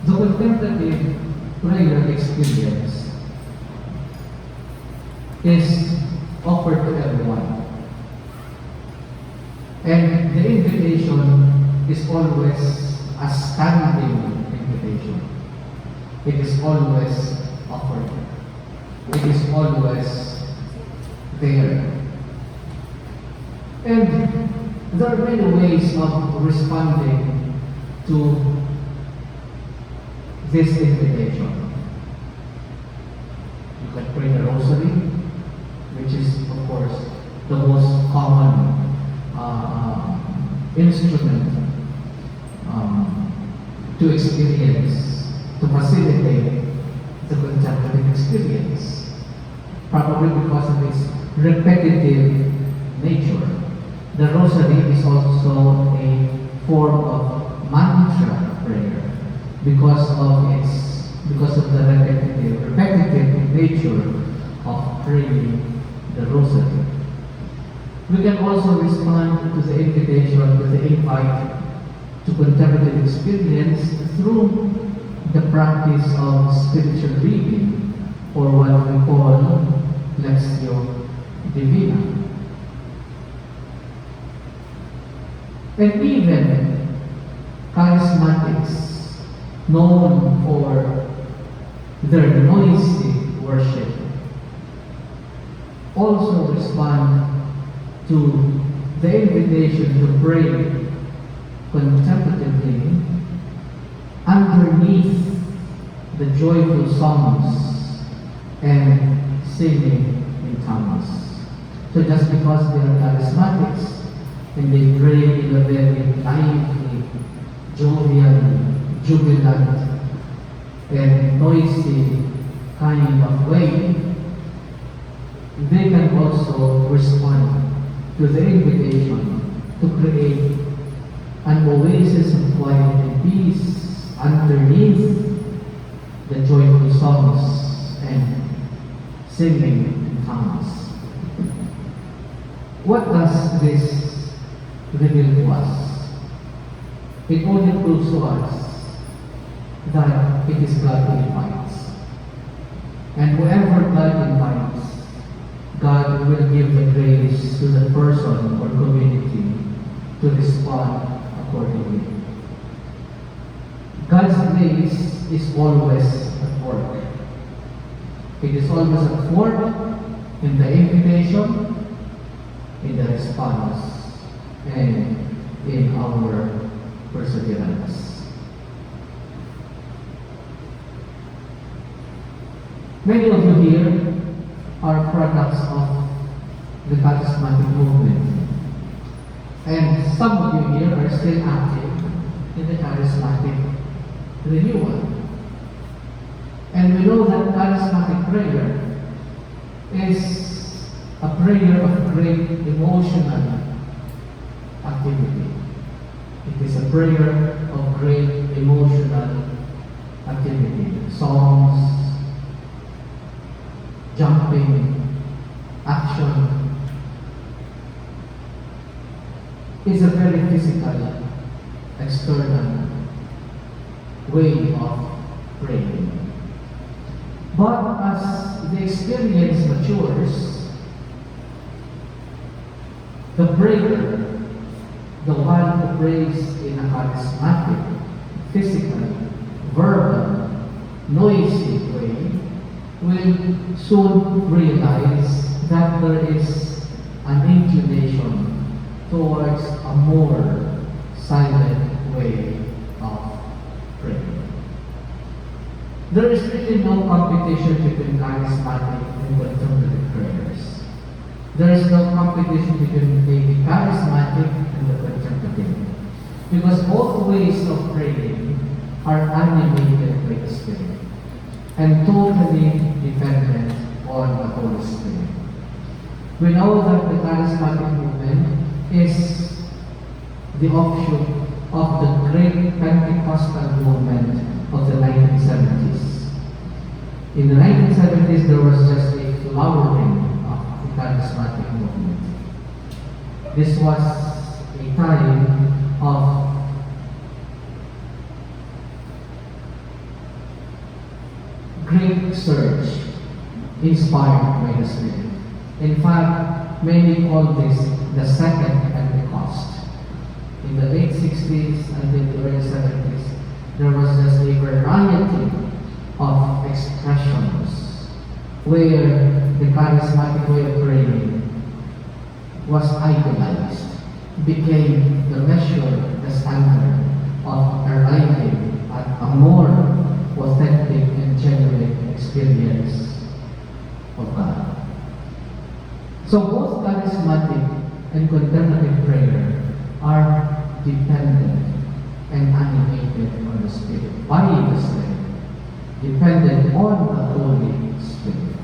The contemplative prayer experience is offered to everyone. And the invitation is always a standing invitation. It is always offered. It is always there. And there are many ways of responding to this invitation. You can pray the rosary, which is, of course, the most common instrument to experience, to facilitate the contemplative experience, probably because of its repetitive nature. The rosary is also a form of mantra prayer because of the repetitive nature of praying the rosary. We can also respond to the invitation, to the invite to contemplative experience through the practice of spiritual reading, or what we call Lectio Divina. And even charismatics, known for their noisy worship, also respond to the invitation to pray contemplatively underneath the joyful songs and singing in tongues. So just because they are charismatics and they pray in a very lively, jovial, jubilant, and noisy kind of way, they can also respond to the invitation to create an oasis of quiet and peace underneath the joyful songs and singing in tongues. What does this reveal to us? It only proves to us that it is God who invites. And whoever God invites, God will give the grace to the person or community to respond accordingly. God's grace is always at work. It is always at work in the invitation, in the response, and in our perseverance. Many of you here are products of the charismatic movement. And some of you here are still active in the charismatic renewal. And we know that charismatic prayer is a prayer of great emotional activity. It is a prayer of great emotional activity. Songs, jumping, action. It's a very physical, external way of praying. But as the experience matures, the prayer, the one who prays in a charismatic, physical, verbal, noisy way, will soon realize that there is an inclination towards a more silent way of praying. There is really no competition between charismatic and contemplative prayers. There is no competition between the charismatic and the contemplative. Because both ways of praying are animated by the Spirit and totally dependent on the Holy Spirit. We know that the charismatic movement is the offshoot of the great Pentecostal movement of the 1970s. In the 1970s, there was just a flowering of the charismatic movement. This was a time of great surge inspired by the Spirit. In fact, many call this the second Pentecost. In the late 60s until the early 70s, there was just a variety of expressions where the charismatic way of praying was idolized, became the measure, the standard of arriving at a more authentic and genuine experience of God. So both charismatic and contemplative prayer are dependent and animated on the Spirit, by the Spirit, dependent on the Holy Spirit.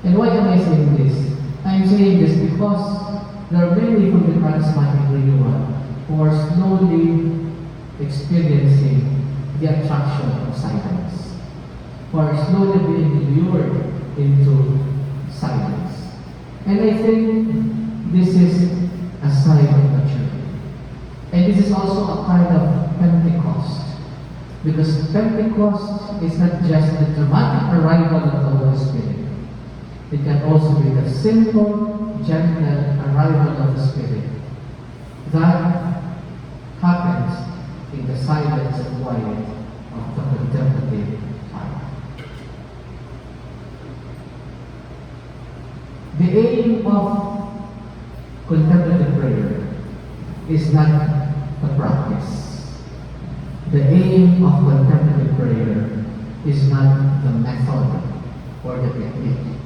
And why am I saying this? I'm saying this because there are many from the charismatic renewal who are slowly experiencing the attraction of silence, who are slowly being lured into silence. And I think this is a sign of maturity. And this is also a kind of Pentecost. Because Pentecost is not just the dramatic arrival of the Holy Spirit. It can also be the simple, gentle arrival of the Spirit that happens in the silence and quiet of the contemplative time. The aim of contemplative prayer is not the practice. The aim of contemplative prayer is not the method or the technique.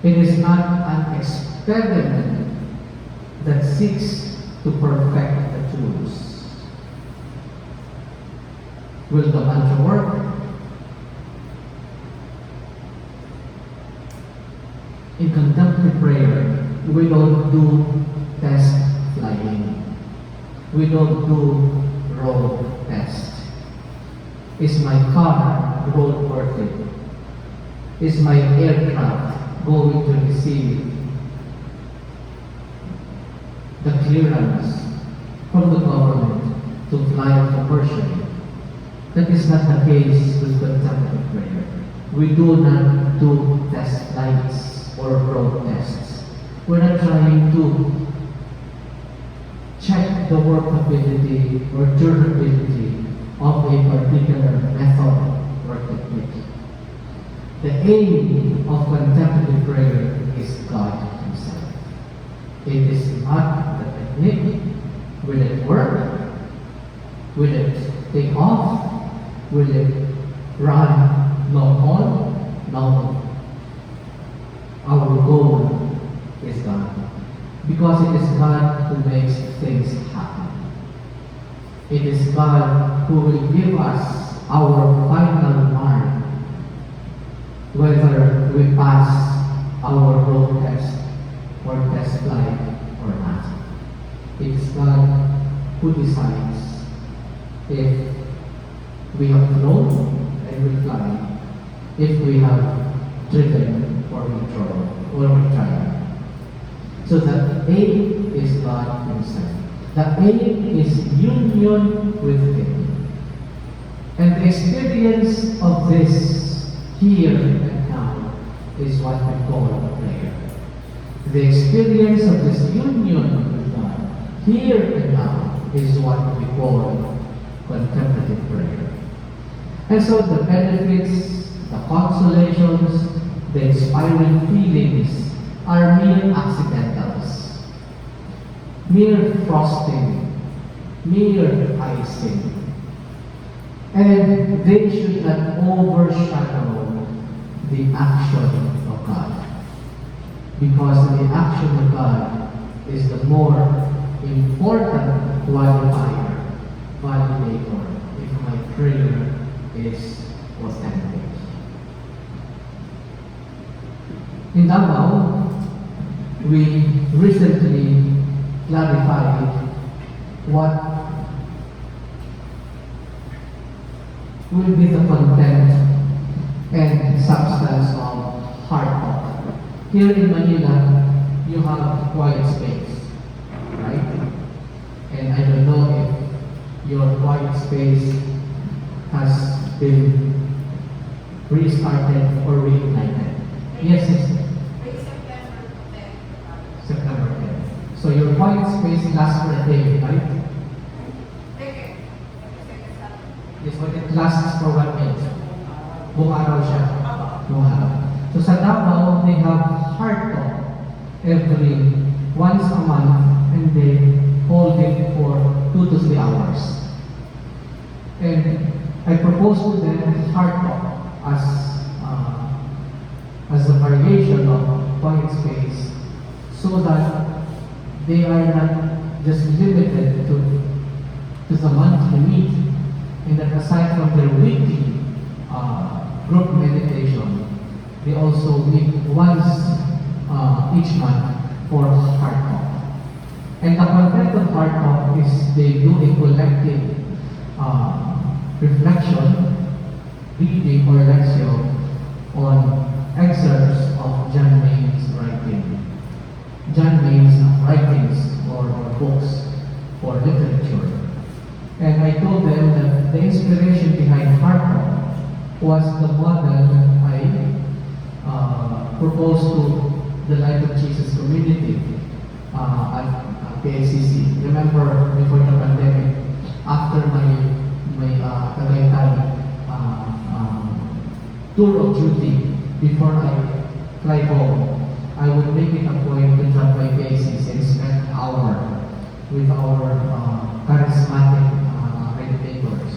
It is not an experiment that seeks to perfect the tools. Will the mantra work? In contemplative prayer, we don't do test flying. We don't do road test. Is my car roadworthy? Is my aircraft going to receive the clearance from the government to fly commercially? That is not the case with contemplative prayer. We do not do test flights or road tests. We're not trying to check the workability or durability of a particular method or technique. The aim of contemplative prayer is God Himself. It is not the technique. Will it work? Will it take off? Will it run long haul? No. Our goal is God. Because it is God who makes things happen. It is God who will give us our final mark, whether we pass our road test or test flight or not. It is God who decides if we have flown and we fly, if we have driven or we drove or we tried. So the aim is God Himself. The aim is union with Him. And the experience of this here and now is what we call prayer. The experience of this union with God here and now is what we call contemplative prayer. And so the benefits, the consolations, the inspiring feelings are mere accidentals, mere frosting, mere icing. And they should not overshadow the action of God. Because the action of God is the more important qualifier, validator, if my prayer is authentic. In Davao, we recently clarified what will be the content and substance of Heart Talk. Here in Manila, you have quiet space, right? And I don't know if your quiet space has been restarted or reignited. Yes, sister. May September 10. September 10th. So your point space lasts for a day, right? Okay. Yes, but it lasts for 1 day. Buong araw siya. Buong araw. So sa Davao, they have heart talk every once a month and they hold it for 2 to 3 hours. And I propose to them heart talk as a variation of point space so that they are not just limited to the monthly meet, and that aside from their weekly group meditation, they also meet once each month for heart talk. And the content of heart talk is they do a collective reflection, reading or lecture on excerpts of John Mayne's writing. John Mayne's writings or books or literature. And I told them that the inspiration behind Heart Talk was the model I proposed to the Light of Jesus community at PACC. Remember, before the pandemic, after my Tagaytay tour of duty, before I fly home, I would make it a point to drop by PACC and spend an hour with our charismatic meditators.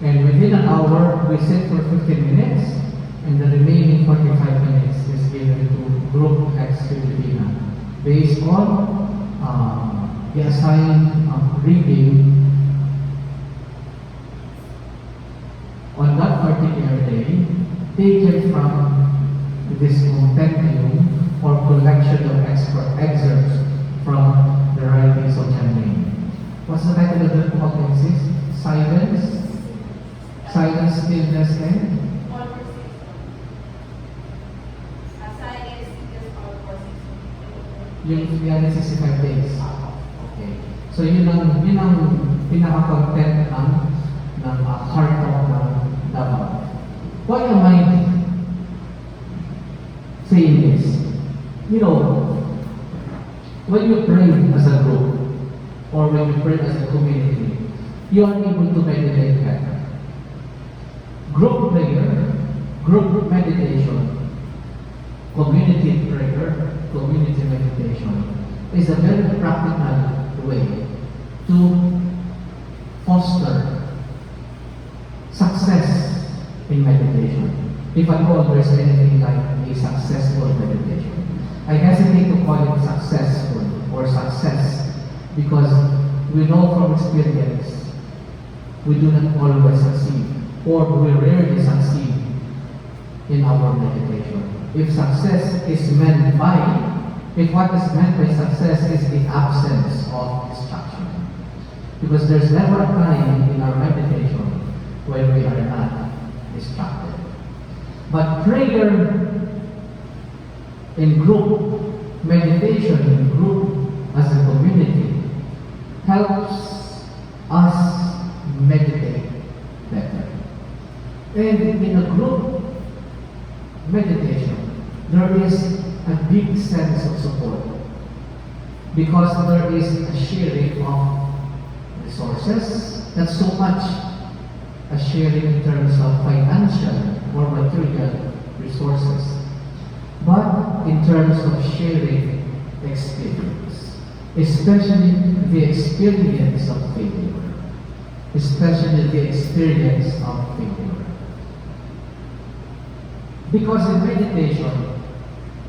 And within an hour, we sit for 15 minutes, and the remaining 45 minutes is given to Group X Filipina based on the assigned reading on that particular day, taken from this compendium or collection of excerpts from the writings of John Mayne. What's the title of the book, Alexis? Silence, Stillness, and yung 65 days. Okay. So yun ang pinaka-content ng heart talk ng Davao. Why am I saying this? You know, when you pray as a group or when you pray as a community, you are able to meditate better. Group prayer, group meditation, community prayer, community meditation is a very practical way to foster success in meditation. If at all there's anything like a successful meditation. I hesitate to call it successful or success because we know from experience we do not always succeed or we rarely succeed in our meditation. If success is meant by, if what is meant by success is the absence of distraction. Because there's never a time in our meditation when we are not distracted. But prayer in group, meditation in group as a community helps us meditate better. And in a group meditation, there is a big sense of support because there is a sharing of resources, not so much a sharing in terms of financial or material resources, but in terms of sharing experience, especially the experience of failure, especially the experience of failure. Because in meditation,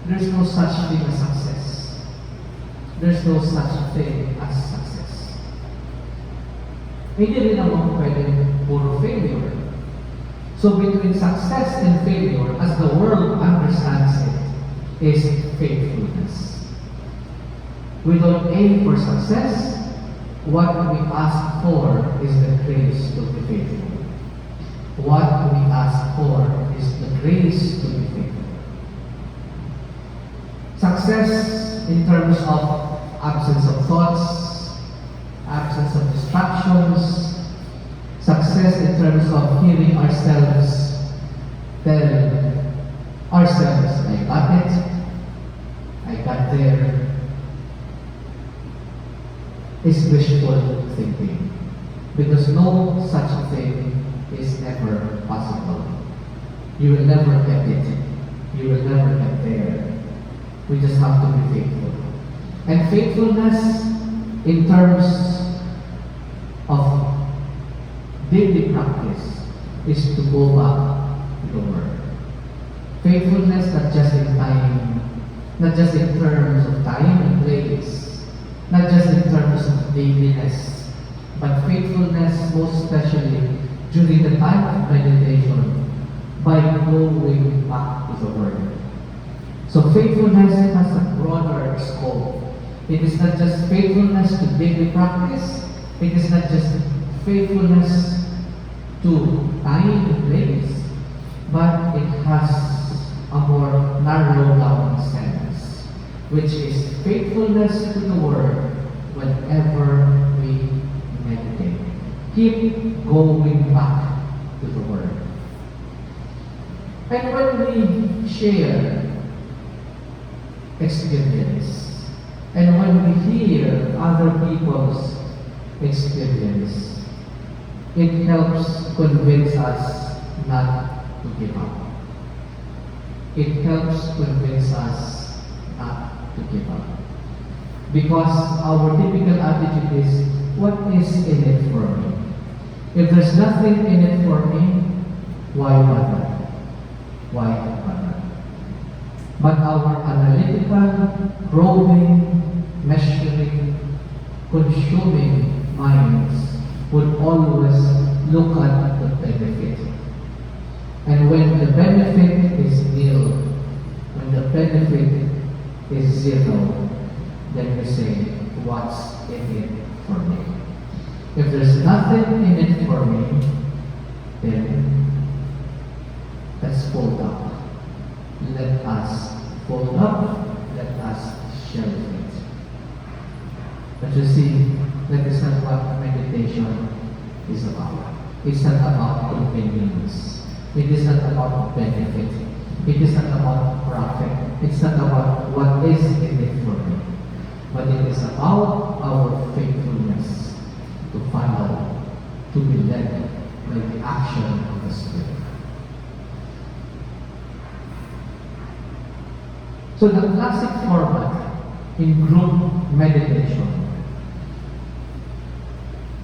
there's no such thing as success. There's no such thing as success. Hindi rin naman pwedeng puro failure. So between success and failure, as the world understands it, is faithfulness. We don't aim for success. What we ask for is the grace to be faithful. What we ask for is the grace to be faithful. Success in terms of absence of thoughts, absence of distractions, success in terms of healing ourselves tell ourselves, I got it, I got there, is wishful thinking. Because no such thing is ever possible. You will never get it. You will never get there. We just have to be faithful. And faithfulness in terms of daily practice is to go back to the Word. Faithfulness not just in time, not just in terms of time and place, not just in terms of dailiness, but faithfulness most especially during the time of meditation by going back to the Word. So faithfulness has a broader scope. It is not just faithfulness to daily practice, it is not just faithfulness to time and place, but it has a more narrow down sense, which is faithfulness to the Word whenever we meditate. Keep going back to the Word. And when we share experience, and when we hear other people's experience, it helps convince us not to give up. It helps convince us not to give up. Because our typical attitude is, what is in it for me? If there's nothing in it for me, why bother? Why bother? But our analytical, probing, measuring, consuming minds would always look at the benefit. And when the benefit is nil, when the benefit is zero, then we say, what's in it for me? If there's nothing in it for me, then let's fold up. Let us fold up, let us share it. But you see, that is not what meditation is about. It's not about convenience. It is not about benefit. It is not about profit. It's not about what is in it for me. But it is about our faithfulness to follow, to be led by the action of the Spirit. So the classic format in group meditation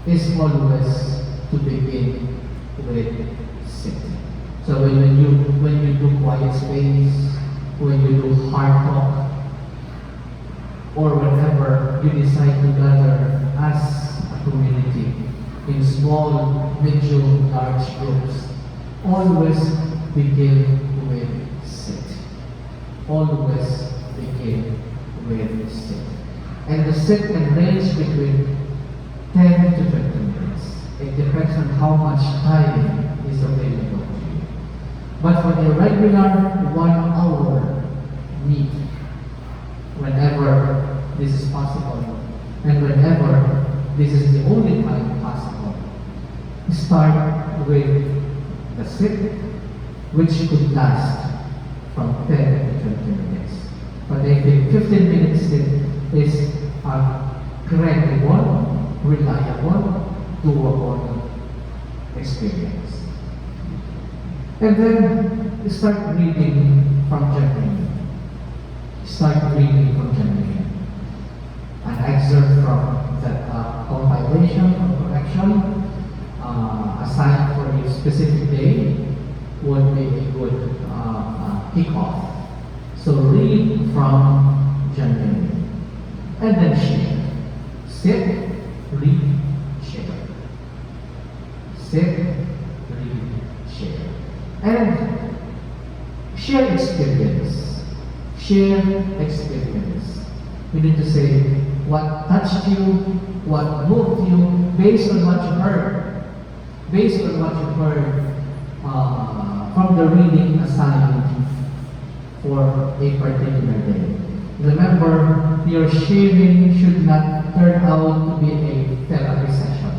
is always to begin with sitting. So when you do quiet space, when you do heart talk, or whenever you decide to gather as a community in small, medium, large groups, always begin with sit. Always begin with sit. And the sit can range between 10 to 20 minutes. It depends on how much time is available to you. But for a regular 1 hour meet, whenever this is possible, and whenever this is the only time possible, start with the sit, which could last from 10 to 20 minutes. But I think 15 minutes sit is a credible, reliable, doable experience. And then start reading from January. Start reading from January. An excerpt from that compilation or correction assigned for a specific day would be a good kickoff. So read from January. And then share. Sit, read, share. Sit, read, share. And share experience. Share experience. You need to say what touched you, what moved you, based on what you heard. Based on what you heard from the reading assigned for a particular day. Remember, your sharing should not turn out to be a therapy session.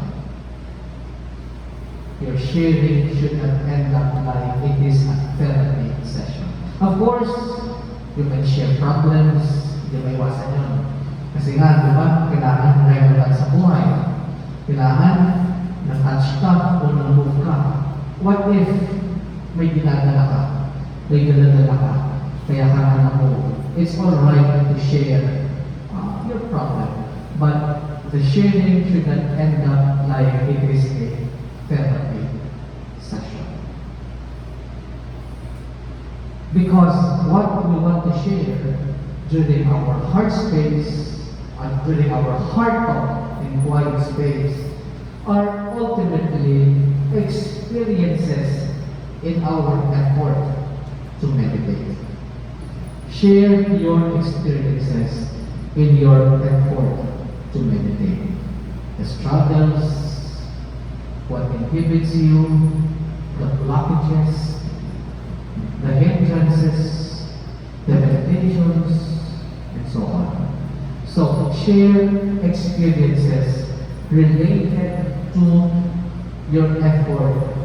Your sharing should not end up like it is a therapy session. Of course, you may share problems, hindi may iwasan yun. Kasi nga, di ba, kailangan relevant sa buhay. Kailangan na-touch ka o na-move ka. What if may dinadala ka? May dinadala ka. Kaya ka na-move. It's alright to share your problem. But the sharing should not end up like it is a therapy session. Because what we want to share during our Heartspace and during our heart talk in quiet space are ultimately experiences in our effort to meditate. Share your experiences in your effort to meditate. The struggles, what inhibits you, the blockages, the hindrances, the meditations, and so on. So, share experiences related to your effort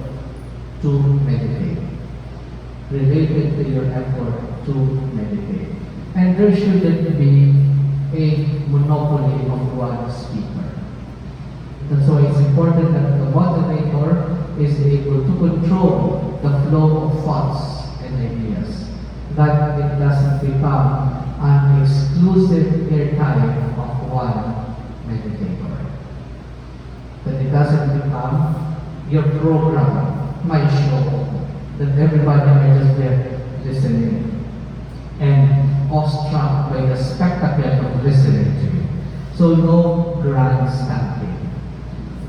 to meditate. Related to your effort to meditate. And there shouldn't be a monopoly of one speaker. And so it's important that the moderator is able to control the flow of thoughts and ideas. That it doesn't become an exclusive airtime of one meditator. That it doesn't become your program, my show, that everybody are just there listening and awestruck by the spectacle of listening to you. So no grandstanding.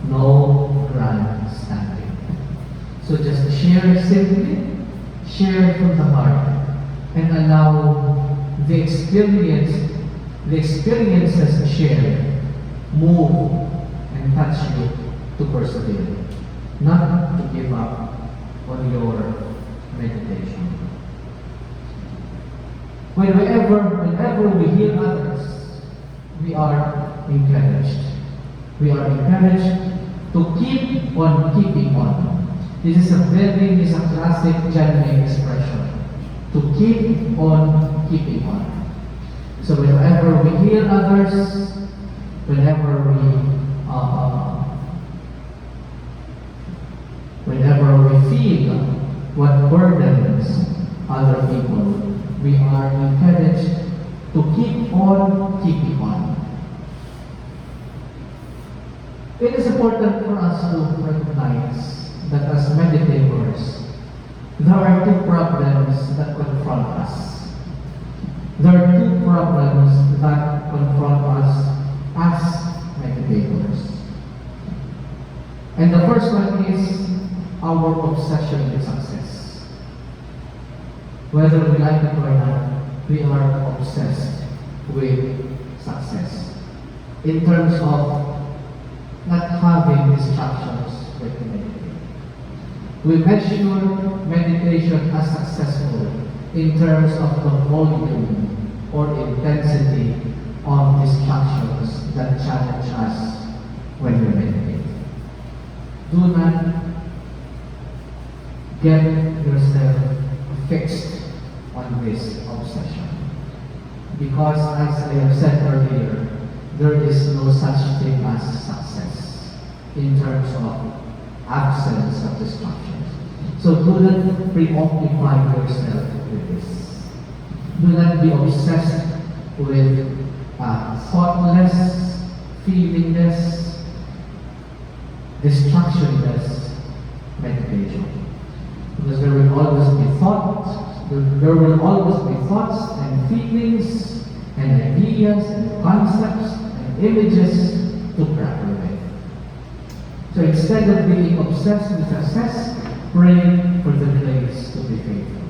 No grandstanding. So just share simply, share from the heart, and allow the experiences shared move and touch you to persevere, not to give up on your meditation. Whenever we hear others, we are encouraged. We are encouraged to keep on keeping on. This is a classic John May expression. To keep on keeping on. So whenever we hear others, whenever we feel what burdens other people, we are encouraged to keep on keeping on. It is important for us to recognize that as meditators, there are two problems that confront us. There are two problems that confront us as meditators. And the first one is our obsession with success. Whether we like it or not, we are obsessed with success. In terms of not having distractions with meditation. We measure meditation as successful in terms of the volume or intensity of distractions that challenge us when we meditate. Do not get yourself fixed on this obsession. Because as I have said earlier, there is no such thing as success in terms of absence of distractions. So do not preoccupy yourself with this. Do not be obsessed with thoughtless, feelingless, distractionless meditation. Because there will always be thoughts and feelings and ideas and concepts and images to grapple with. So instead of being obsessed with success, pray for the grace to be faithful.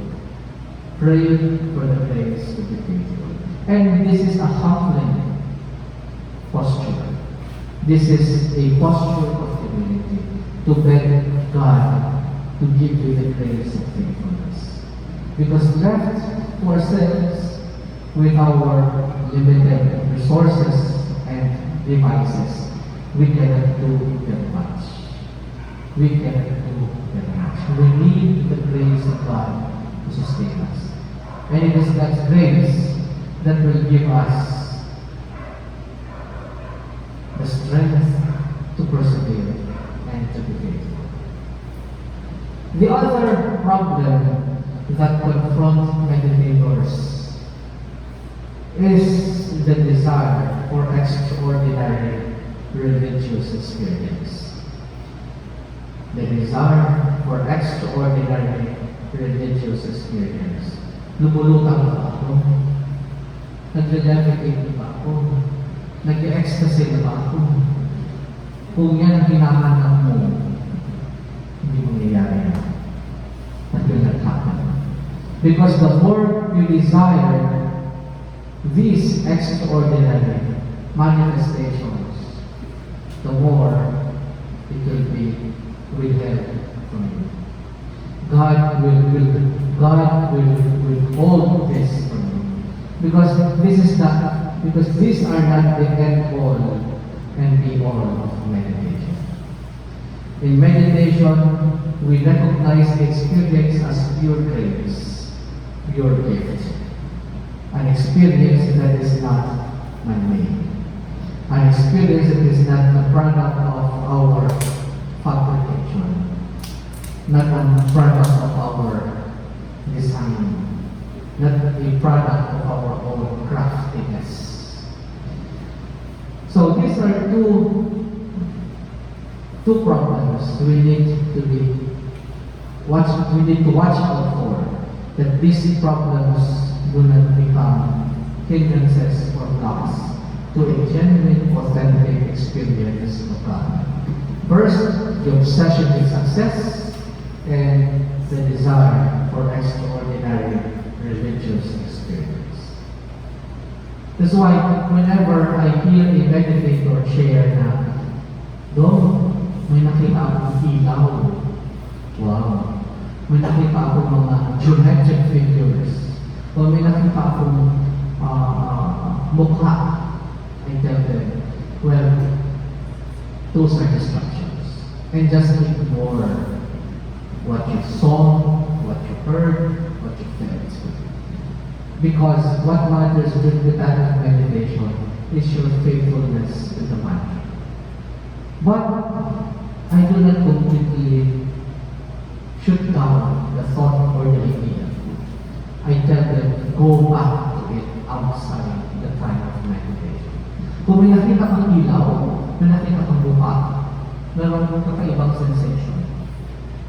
Pray for the grace to be faithful. And this is a humbling posture. This is a posture of humility to beg God to give you the grace of faithfulness. Because left to ourselves with our limited resources and devices, we cannot do that much. We cannot do sustain us. And it is God's grace that will give us the strength to persevere and to be faithful. The other problem that confronts meditators is the desire for extraordinary religious experience. The desire for extraordinary religious experience. Lumulutang ba ako? Nagre-levitate ba ako? Nag-ecstasy na ba ako? Kung yan ang hinahanap mo, hindi mangyayari yan. That will not happen. Because the more you desire these extraordinary manifestations, the more it will be withheld from you. God will withhold this from you. Because these are not the end all and be all of meditation. In meditation, we recognize the experience as pure grace, pure gift. An experience that is not man-made. An experience that is not the product of our fabrication. Not a product of our design. Not a product of our own craftiness. So these are two problems we need to watch out for, that these problems do not become hindrances or blocks to a genuine, authentic experience of God. First, the obsession with success and the desire for extraordinary religious experience. That's why whenever I hear a meditator share na, may nakita akong ilaw. Wow. May nakita akong mga geometric figures. O may nakita akong mukha. I tell them, well, those are distractions. And just ignore what you saw, what you heard, what you felt. Because what matters during the time of meditation is your faithfulness to the mantra. But I do not completely shoot down the thought or the idea. I tell them, go back to it outside the time of meditation. Kung may nakita kang ilaw, may nakita kang mukha, meron mong kakaibang sensation,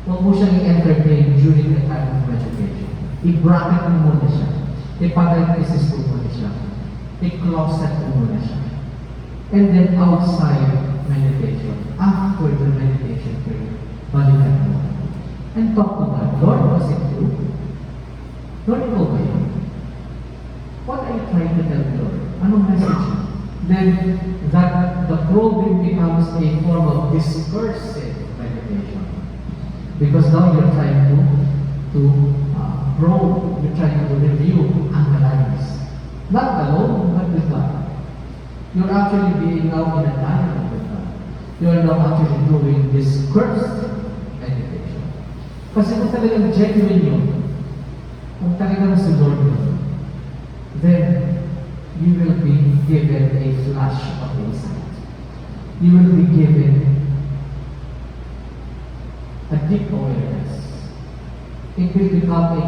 huwag mo siyang i-entertain during the time of meditation. I-bracket mo muna siya. I-parenthesis mo muna siya. I-closet mo muna siya. And then outside meditation, after the meditation period, balikan mo. And talk to God. Lord, was it you? Lord, ikaw ba yun? What are you trying to tell me, Lord? Anong message? Then, that the probing becomes a form of discursive meditation. Because now you're trying to probe, you're trying to review, analyze. Not alone, but with God. You're actually being now in a dialogue with God. You are now actually doing discursive meditation. Kasi kung talagang genuine yun, kung talagang si Lord yun, then you will be given a flash of insight. You will be given a deep awareness. It will become a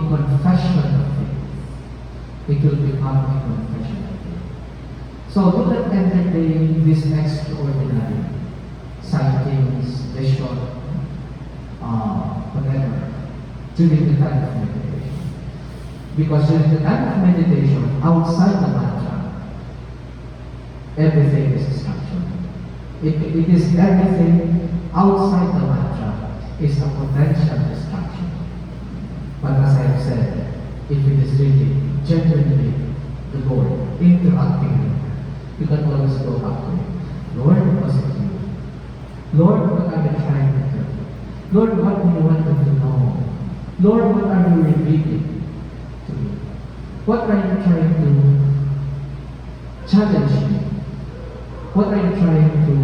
confession of faith. It will become a confession of faith. So do not entertain this extraordinary sightings, vision, whatever, during the time of meditation. Because during the time of meditation, outside the mantra, everything is distraction. It is everything outside the mantra is a potential distraction. But as I have said, if it is really genuinely the Lord interacting with you, you can always go back to it. Lord, was it you? Lord, what are you trying to tell me? Lord, what do you want me to know? Lord, what are you revealing to me? What are you trying to challenge me? What are you trying to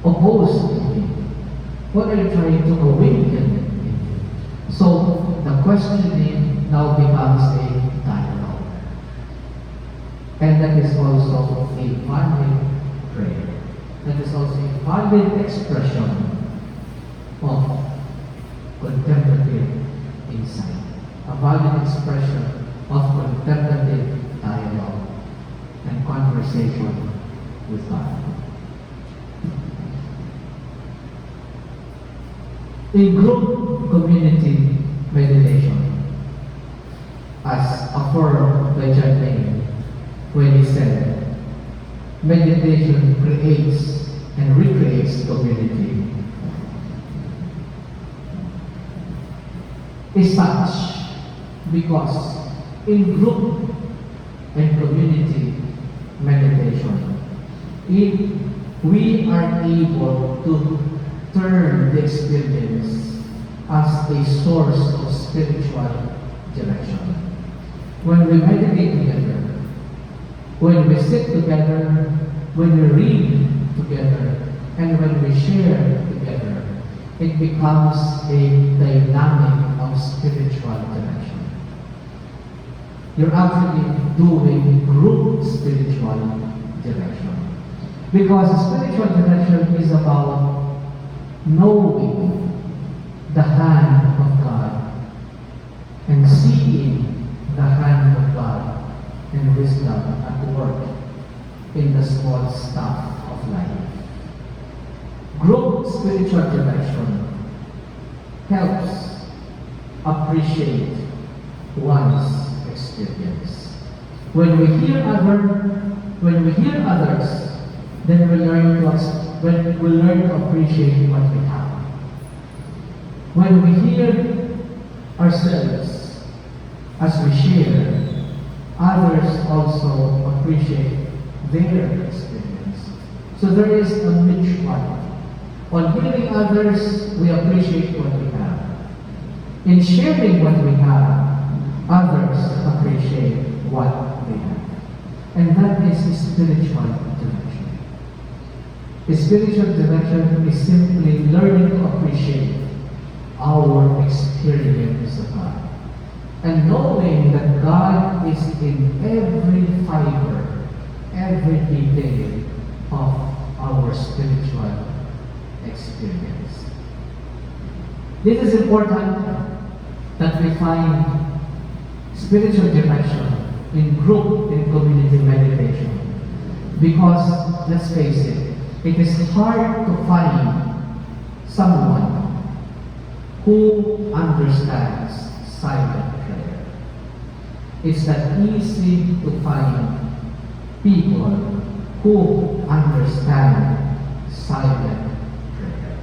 oppose in me? What are you trying to awaken in me? So the questioning now becomes a dialogue. And that is also a valid prayer. That is also a valid expression of contemplative insight. A valid expression of contemplative dialogue and conversation with God. In group community meditation, as affirmed by John Lane, when he said, meditation creates and recreates community, is such because in group and community meditation, if we are able to turn the experience as a source of spiritual direction. When we meditate together, when we sit together, when we read together, and when we share together, it becomes a dynamic of spiritual direction. You're actually doing group spiritual direction. Because spiritual direction is about knowing the hand of God and seeing the hand of God and wisdom at work in the small stuff of life. Group spiritual direction helps appreciate one's experience. When we hear others, then we learn to appreciate what we have. When we hear ourselves as we share, others also appreciate their experience. So there is a mutuality. On hearing others, we appreciate what we have. In sharing what we have, others appreciate what they have. And that is spiritual direction. Spiritual direction is simply learning to appreciate our experience of God. And knowing that God is in every fiber, every detail of our spiritual experience. This is important that we find spiritual direction in group and community meditation. Because, let's face it is hard to find someone who understands silent prayer. It's not easy to find people who understand silent prayer.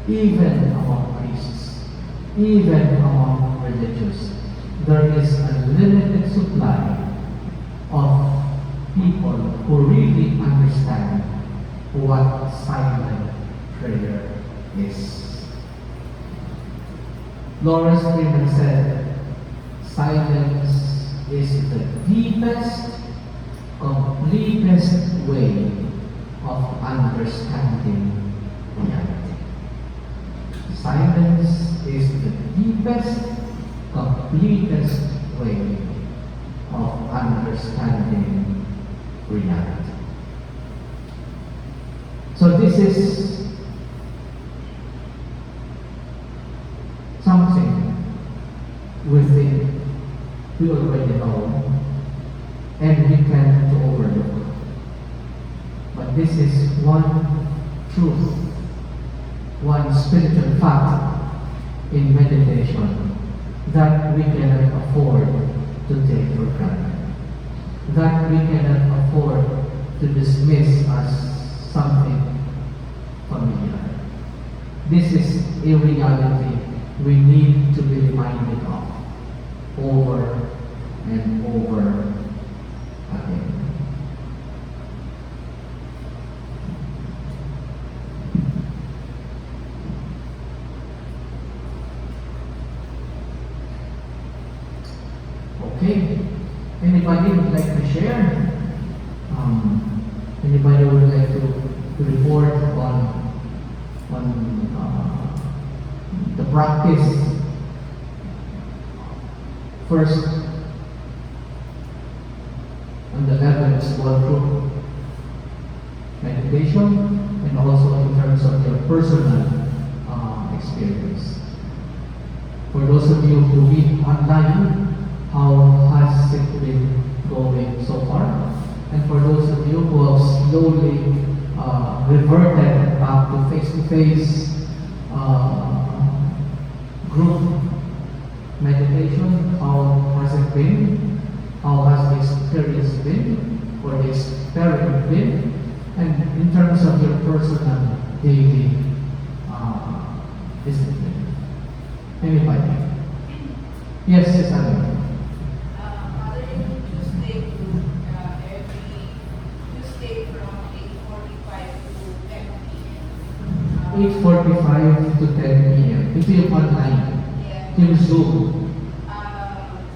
Even among priests, even among religious, there is a limited supply of people who really understand what silent prayer is. Lawrence Freeman said, silence is the deepest, completest way of understanding reality. Silence is the deepest, completest way of understanding reality. So this is something we think we already know and we tend to overlook. But this is one truth, one spiritual fact in meditation that we cannot afford to take for granted, that we cannot afford to dismiss as something familiar. This is a reality we need to be reminded of over and over again. Okay, anybody would like to share? Anybody would like to report on the practice First, on the level of small group meditation, and also in terms of your personal experience. For those of you who read online, how has it been going so far? And for those of you who have slowly reverted back to face-to-face group meditation, how has it been? How has the experience been? Or the experiment been? And in terms of your personal daily discipline. Anybody? Yes, yes, Adam. Other than Tuesday group, every Tuesday from 8:45 to 10 p.m. 8:45 to 10 p.m. Ito yung online. Yeah. Yung Zoom.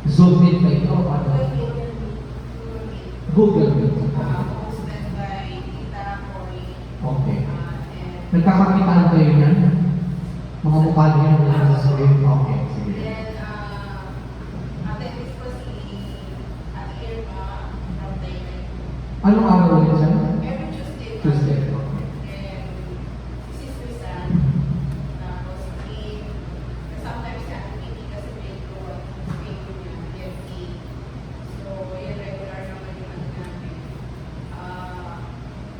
Zoom Meet ba ito? Google Meet. Hosted by Tita Cory. Okay. And Nagkakakitaan kayo yan? Mga mukha niyo yung nasa screen? Okay, sige. then, attendance po si Ate Irma from Thailand. Anong araw ulit siya? Every Tuesday. Tuesday. Okay. And si Susan, tapos si, sometimes si Ate Vicky kasi may go at may go niya, DFT. So, yun, regular naman yung ano namin.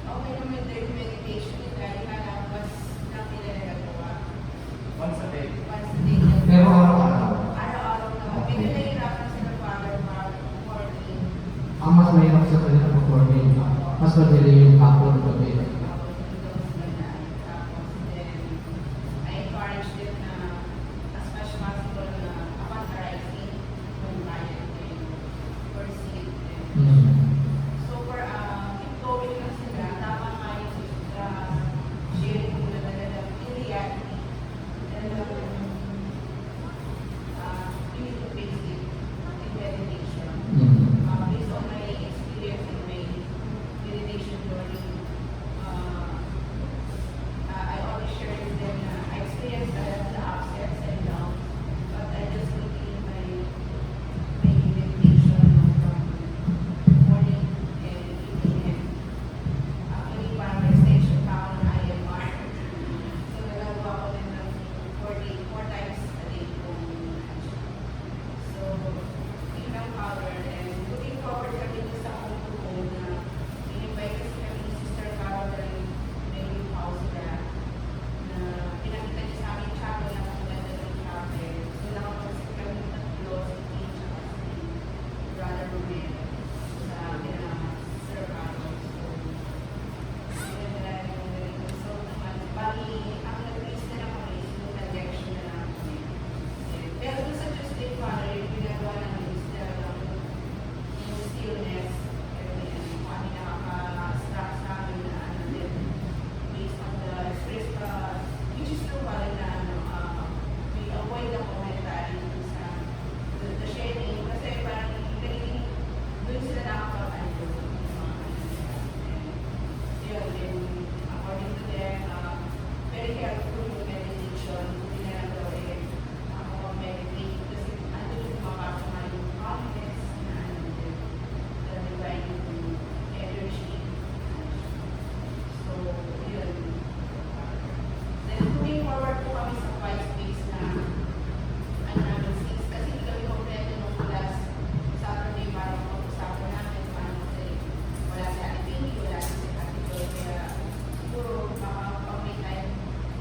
Okay naman din yung meditation yun, dahil nga lang, mas lang nila nagagawa. Once a day. Once a day. Pero araw-araw. Araw-araw naman. Okay. Medyo nahihirapan sila para mag-morning. Ang mas mahirap sa kanila performing, mas madali yung hapon o gabi. Mm. Mm. Based on my experience in my meditation learning, I always share with them na I experienced the upsets and downs, but I just maintain my meditation from morning and evening. Actually, parang meditation pa ako ng IMR. So, nagagawa ko din ng 4 times a day kung so, income power and looking forward kami sa home to home na in-invite kasi kami ni Sister Caroline may new house na pinakita niya sa amin chapel na ang ganda ng chapel. So nakapagsit kami ng tatlo si King at si Brother Romero sa Sir Carlos. So, pinagdala yung galing. So, bali, ang nag-raise na lang kami, yung nag-lecture na lang kami. Pero dun sa Tuesday, Father, yung ginagawa namin is talagang yung stillness, kami nakaka-struck sa amin na ano din, based on the stress, which is true pa rin na we avoid the commentary dun sa the sharing, kasi parang galing, dun sila nakakapag-ano, yun, then, according to them, very helpful yung meditation, hindi na lang daw ako mag-meditate kasi ano yung makakama yung confidence na ano din, the divine energy. So, yun. Then, moving forward po kami sa Heartspace na ano namin, since kasi hindi kami kompleto nung last Saturday para mag-usapan namin paano kasi wala si Ate Pinky, wala si Ate Joy, kaya siguro makapag-may time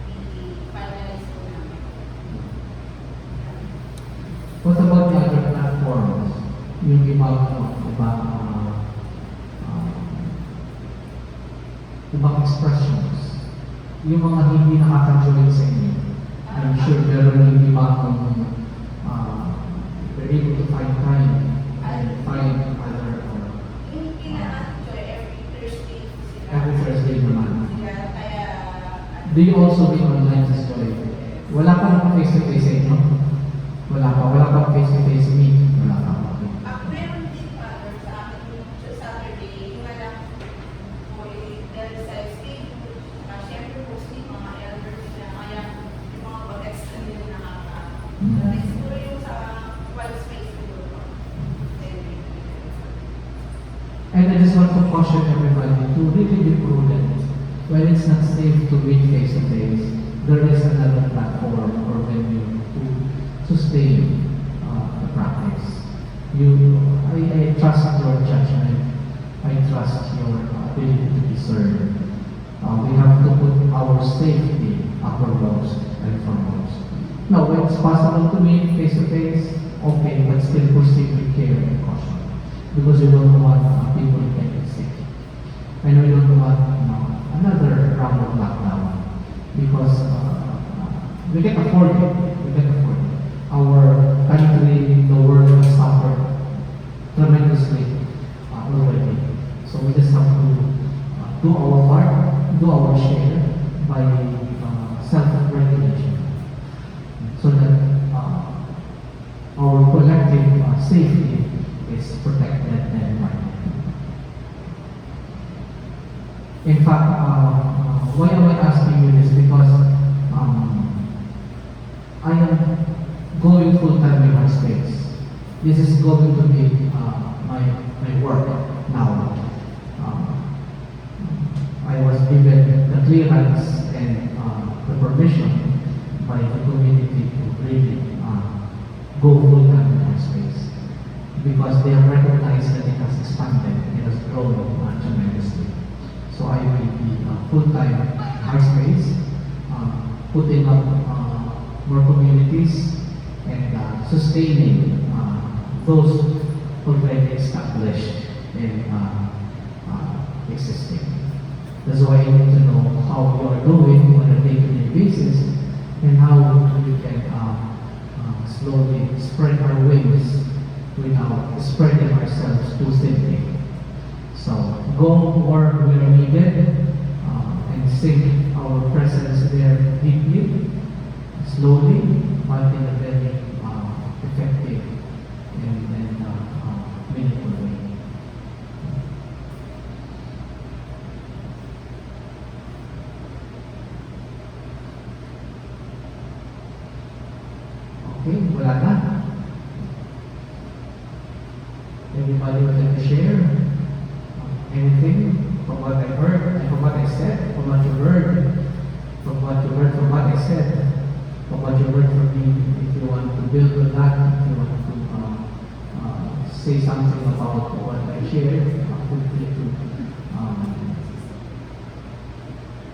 i-finalize ko namin. What about the other platforms? Yung ibang expressions? Yung mga hindi nakaka-join sa inyo? I'm sure meron yung iba they're able to find time and find other Yung pinaka-enjoy every Thursday sila. every Thursday naman. Sila, kaya Do you also be online as well? Wala pa naman face-to-face sa inyo? Wala pa face-to-face meet? Wala pa. meron din Father sa akin yung Saturday, yung alam ko dahil sa schedule, syempre mostly mga elders na kaya yung mga bagets na nila nakaka. Siguro yung sa Heartspace siguro. caution everybody to really be prudent. When it's not safe to meet face to face, there is another platform or venue to sustain the practice. I trust your judgment. I trust your ability to discern. We have to put our safety uppermost and foremost. Now, when it's possible to meet face to face, okay, but still proceed with care and caution. Because we don't want people getting sick. And we don't want another round of lockdown. Because we can afford it. We can afford it. Our country, the world has suffered tremendously already. So we just have to do our part, do our share by self-regulation. So that our collective safety is protected and guarded. In fact, why am I asking you this? Because I am going full-time in Heartspace. This is going to be my work now. I was given the clearance and the permission by the community to really go full-time in Heartspace because they have recognized that it has expanded, it has grown tremendously. So I will be full-time in Heartspace, putting up more communities and sustaining those already established and existing. That's why I need to know how you are doing on a day-to-day basis and how we can slowly spread our wings without spreading ourselves too thinly. So go work where needed and sink our presence there deeply, slowly, but in a very effective and meaningful way. Okay, wala na. Anybody would like to share anything from what I heard and from what I said, from what you heard, from what you heard, from what I said, from what you heard from me? If you want to build on that, if you want to say something about what I shared, feel free to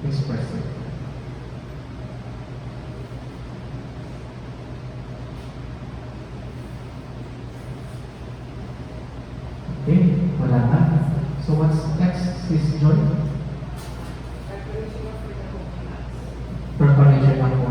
express it. Okay, wala na. So what's next, Sis Joy? Preparation of the Preparation of